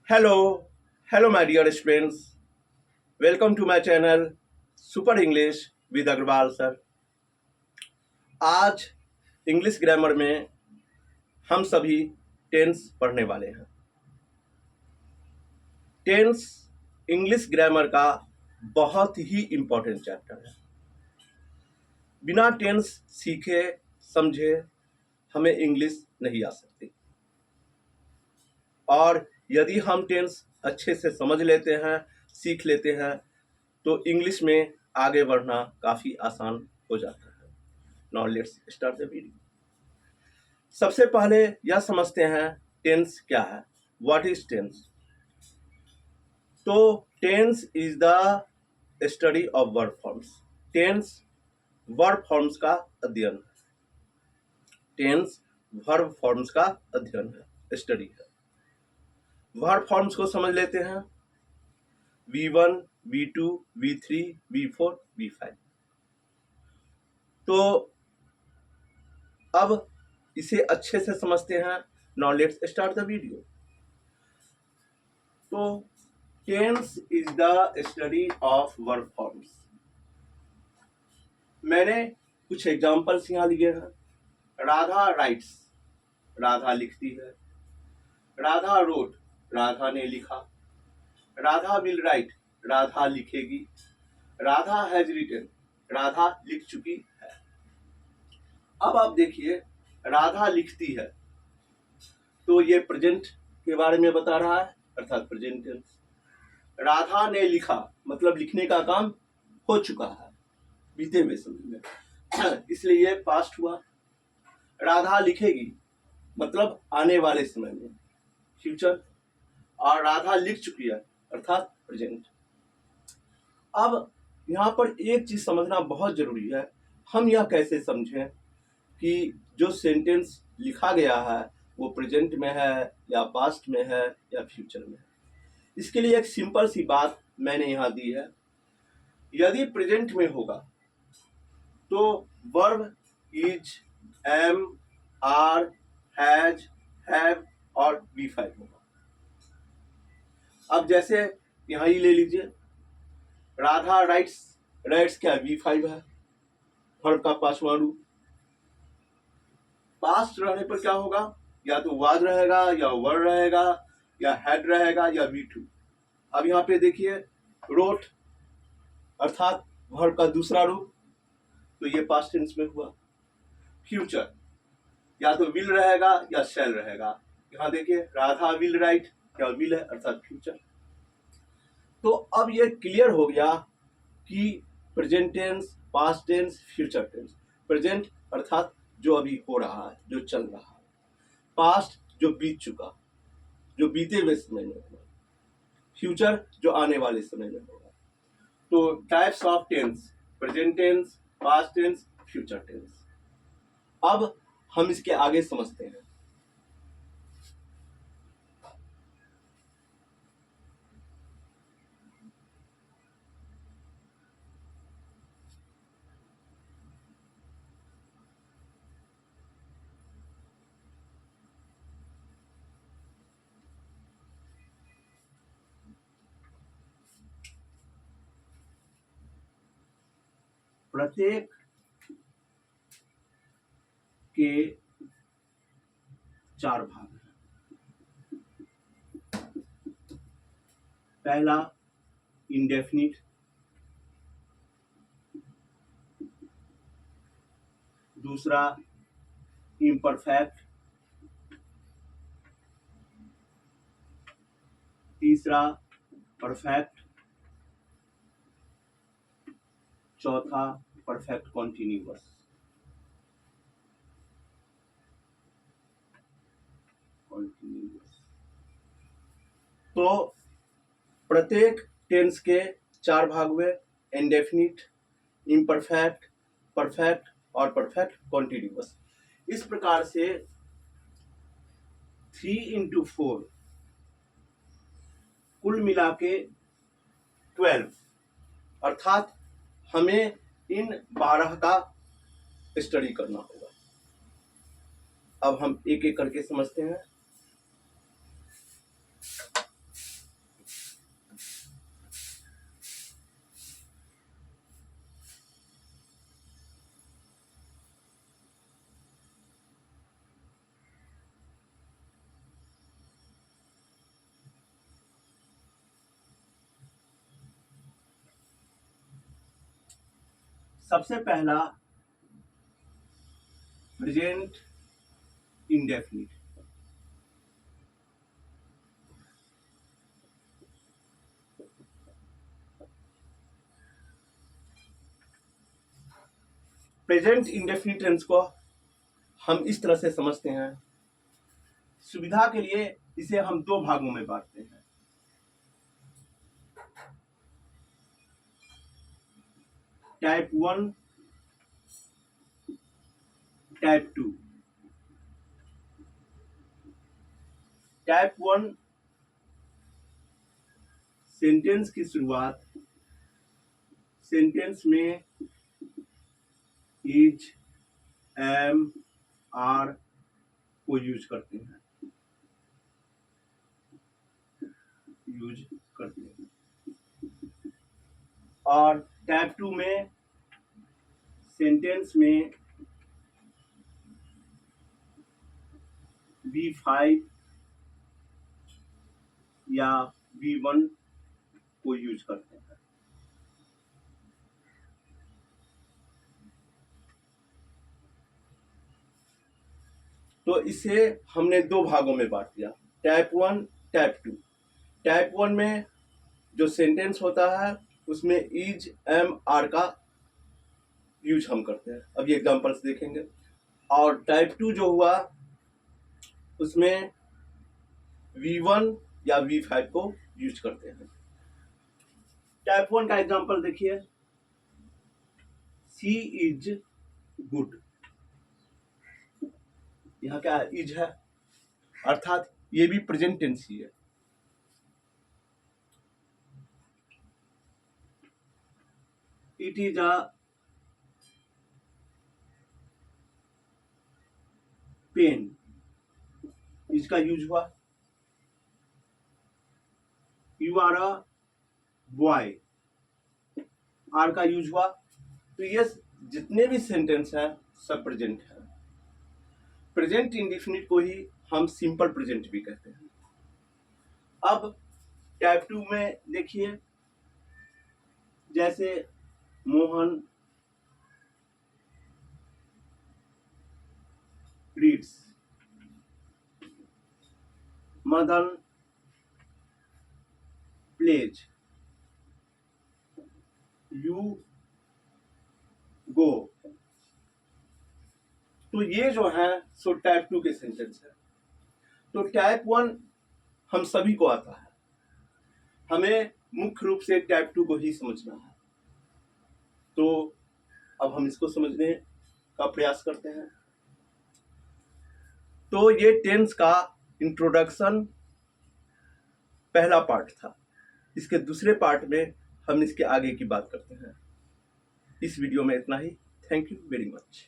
Hello, my dear students. Welcome to my channel super English with Agarwal sir. आज English grammar में हम सभी tense पढ़ने वाले हैं। टेंस इंग्लिश ग्रामर का बहुत ही इम्पोर्टेंट चैप्टर है। बिना टेंस सीखे समझे हमें इंग्लिश नहीं आ सकती, और यदि हम टेंस अच्छे से समझ लेते हैं, सीख लेते हैं, तो इंग्लिश में आगे बढ़ना काफ़ी आसान हो जाता है। Now let's start the video. सबसे पहले यह समझते हैं टेंस क्या है, व्हाट इज टेंस। तो tense is the study of verb forms. Tense verb forms का अध्ययन है। टेंस वर्ब फॉर्म्स का अध्ययन है, स्टडी है। वर्ब फॉर्म्स को समझ लेते हैं। V1, V2, V3, V4, V5। तो अब इसे अच्छे से समझते हैं। Now let's start the video. तो tense is the study of verb forms. मैंने कुछ एग्जांपल्स यहाँ लिए हैं। राधा राइट्स, राधा लिखती है। राधा रोट, राधा ने लिखा। राधा विल राइट, राधा लिखेगी। राधा हैज रिटन, राधा लिख चुकी है। अब आप देखिए, राधा लिखती है तो ये प्रेजेंट के बारे में बता रहा है, अर्थात प्रेजेंट टेंस। राधा ने लिखा मतलब लिखने का काम हो चुका है बीते हुए समय में, इसलिए ये पास्ट हुआ। राधा लिखेगी मतलब आने वाले समय में, फ्यूचर। और राधा लिख चुकी है अर्थात प्रेजेंट। अब यहाँ पर एक चीज समझना बहुत जरूरी है। हम यह कैसे समझें कि जो सेंटेंस लिखा गया है वो प्रेजेंट में है या पास्ट में है या फ्यूचर में है। इसके लिए एक सिंपल सी बात मैंने यहाँ दी है। यदि प्रेजेंट में होगा तो verb is, am, are, has, have और V5 होगा। अब जैसे यहाँ ही ले लीजिए, राधा राइट्स, राइट्स क्या V5 है, वर्ब का पांचवां रूप। पास्ट रहने पर क्या होगा, या तो वाज रहेगा या वर रहेगा या हैड रहेगा या V2। अब यहाँ पे देखिए, रोट अर्थात वर्ब का दूसरा रूप, तो ये पास्ट टेंस में हुआ। फ्यूचर या तो विल रहेगा या शैल रहेगा। यहाँ देखिए, राधा विल राइट, या विल है अर्थात फ्यूचर। तो अब ये क्लियर हो गया कि present tense, past tense, future tense. Present अर्थात जो अभी हो रहा है, जो चल रहा है। पास्ट जो बीत चुका, जो बीते हुए समय में होगा। फ्यूचर जो आने वाले समय में होगा। तो types of tense, present tense, past tense, future tense. अब हम इसके आगे समझते हैं। प्रत्येक के चार भाग हैं। पहला इंडेफिनिट, दूसरा इम्परफेक्ट, तीसरा परफेक्ट, चौथा परफेक्ट कॉन्टिन्यूअस। तो प्रत्येक टेंस के चार भाग हुए, इंडेफिनिट, इम्परफेक्ट, परफेक्ट और परफेक्ट कॉन्टिन्यूअस। इस प्रकार से 3 into 4 कुल मिला के 12, अर्थात हमें इन 12 का स्टडी करना होगा। अब हम एक एक करके समझते हैं। सबसे पहला present indefinite. Present indefinite tense को हम इस तरह से समझते हैं, सुविधा के लिए इसे हम दो भागों में बांटते हैं। Type 1, type 2। टाइप 1 सेंटेंस की शुरुआत सेंटेंस में इज, एम, आर को यूज करते हैं। और टाइप 2 में सेंटेंस में V5 या V1 को यूज करते हैं। तो इसे हमने दो भागों में बांट दिया, टाइप 1, टाइप 2। टाइप 1 में जो सेंटेंस होता है उसमें इज, एम, आर का यूज हम करते हैं। अब ये एग्जांपल्स देखेंगे। और टाइप 2 जो हुआ उसमें V1 या V5 को यूज करते हैं। टाइप 1 का एग्जांपल देखिए, शी इज गुड। यहाँ क्या इज है, अर्थात ये भी प्रेजेंट टेंस ही है। इट इज अ पेन, इसका यूज हुआ। You are a boy, are का यूज हुआ। तो ये जितने भी सेंटेंस हैं सब प्रेजेंट है। प्रेजेंट इंडेफिनिट को ही हम सिंपल प्रेजेंट भी कहते हैं। अब टाइप 2 में देखिए, जैसे Mohan reads, Madan plays, you go. तो ये जो है सो टाइप 2 के सेंटेंस है। तो टाइप 1 हम सभी को आता है, हमें मुख्य रूप से टाइप 2 को ही समझना है। तो अब हम इसको समझने का प्रयास करते हैं। तो ये टेंस का इंट्रोडक्शन पहला पार्ट था। इसके दूसरे पार्ट में हम इसके आगे की बात करते हैं। इस वीडियो में इतना ही। Thank you very much.